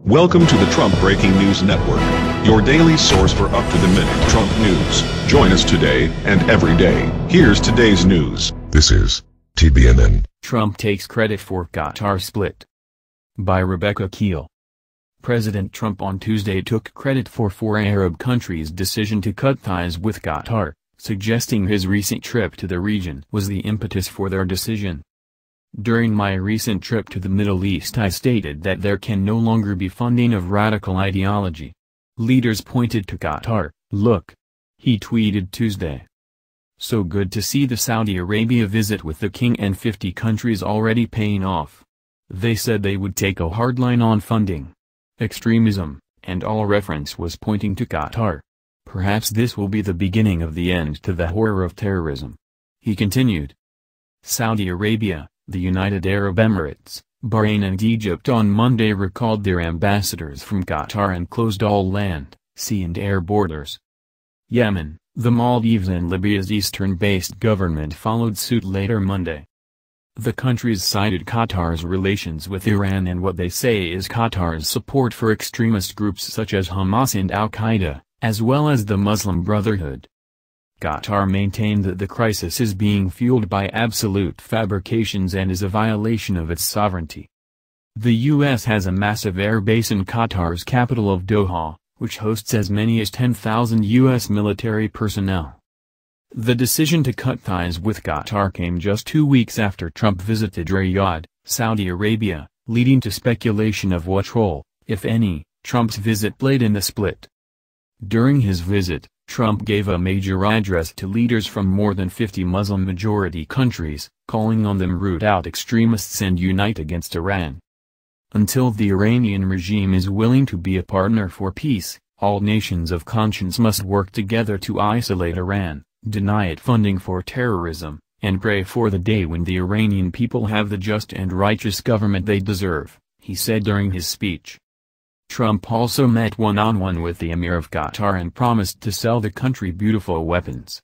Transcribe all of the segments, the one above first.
Welcome to the Trump Breaking News Network, your daily source for up-to-the-minute Trump news. Join us today and every day. Here's today's news. This is TBNN. Trump takes credit for Qatar split. By Rebecca Keel. President Trump on Tuesday took credit for four Arab countries' decision to cut ties with Qatar, suggesting his recent trip to the region was the impetus for their decision. "During my recent trip to the Middle East I stated that there can no longer be funding of radical ideology. Leaders pointed to Qatar, look," he tweeted Tuesday. "So good to see the Saudi Arabia visit with the king and 50 countries already paying off. They said they would take a hard line on funding extremism, and all reference was pointing to Qatar. Perhaps this will be the beginning of the end to the horror of terrorism," he continued. Saudi Arabia, the United Arab Emirates, Bahrain and Egypt on Monday recalled their ambassadors from Qatar and closed all land, sea and air borders. Yemen, the Maldives and Libya's eastern-based government followed suit later Monday. The countries cited Qatar's relations with Iran and what they say is Qatar's support for extremist groups such as Hamas and Al-Qaeda, as well as the Muslim Brotherhood. Qatar maintained that the crisis is being fueled by absolute fabrications and is a violation of its sovereignty. The U.S. has a massive air base in Qatar's capital of Doha, which hosts as many as 10,000 U.S. military personnel. The decision to cut ties with Qatar came just 2 weeks after Trump visited Riyadh, Saudi Arabia, leading to speculation of what role, if any, Trump's visit played in the split. During his visit, Trump gave a major address to leaders from more than 50 Muslim-majority countries, calling on them to root out extremists and unite against Iran. Until the Iranian regime is willing to be a partner for peace, all nations of conscience must work together to isolate Iran, deny it funding for terrorism, and pray for the day when the Iranian people have the just and righteous government they deserve, he said during his speech. Trump also met one-on-one with the Emir of Qatar and promised to sell the country beautiful weapons.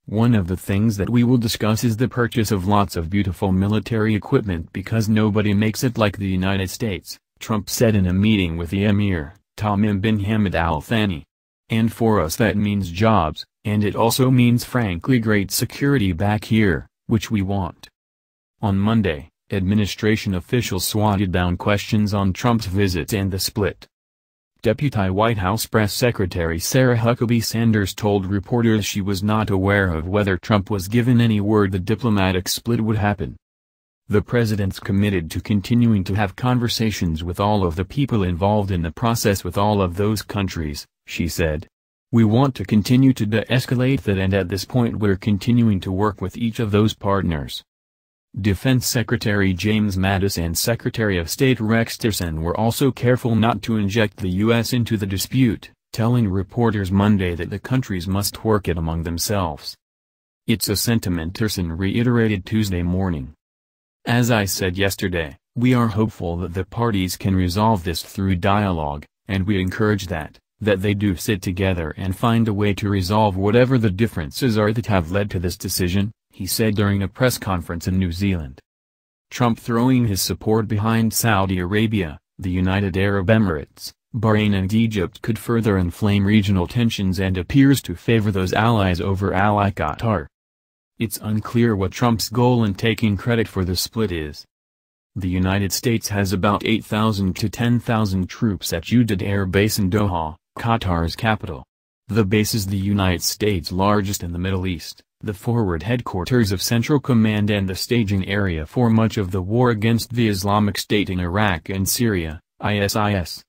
"One of the things that we will discuss is the purchase of lots of beautiful military equipment because nobody makes it like the United States," Trump said in a meeting with the Emir, Tamim bin Hamad Al Thani. "And for us that means jobs, and it also means frankly great security back here, which we want." On Monday, administration officials swatted down questions on Trump's visit and the split. Deputy White House Press Secretary Sarah Huckabee Sanders told reporters she was not aware of whether Trump was given any word the diplomatic split would happen. "The president's committed to continuing to have conversations with all of the people involved in the process with all of those countries," she said. "We want to continue to de-escalate that and at this point we're continuing to work with each of those partners." Defense Secretary James Mattis and Secretary of State Rex Tillerson were also careful not to inject the U.S. into the dispute, telling reporters Monday that the countries must work it among themselves. "It's a sentiment," Tillerson reiterated Tuesday morning. "As I said yesterday, we are hopeful that the parties can resolve this through dialogue, and we encourage that they do sit together and find a way to resolve whatever the differences are that have led to this decision," he said during a press conference in New Zealand. Trump throwing his support behind Saudi Arabia, the United Arab Emirates, Bahrain and Egypt could further inflame regional tensions and appears to favor those allies over ally Qatar. It's unclear what Trump's goal in taking credit for the split is. The United States has about 8,000 to 10,000 troops at United Air Base in Doha, Qatar's capital. The base is the United States' largest in the Middle East, the forward headquarters of Central Command and the staging area for much of the war against the Islamic State in Iraq and Syria, ISIS.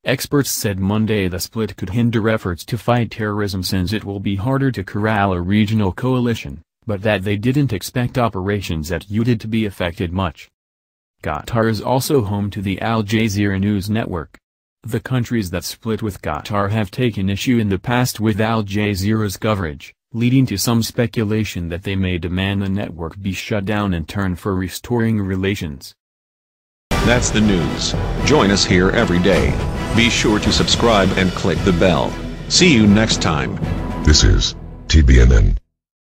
Experts said Monday the split could hinder efforts to fight terrorism since it will be harder to corral a regional coalition, but that they didn't expect operations at United to be affected much. Qatar is also home to the Al Jazeera news network. The countries that split with Qatar have taken issue in the past with Al Jazeera's coverage, leading to some speculation that they may demand the network be shut down in turn for restoring relations. That's the news. Join us here every day. Be sure to subscribe and click the bell. See you next time. This is TBNN.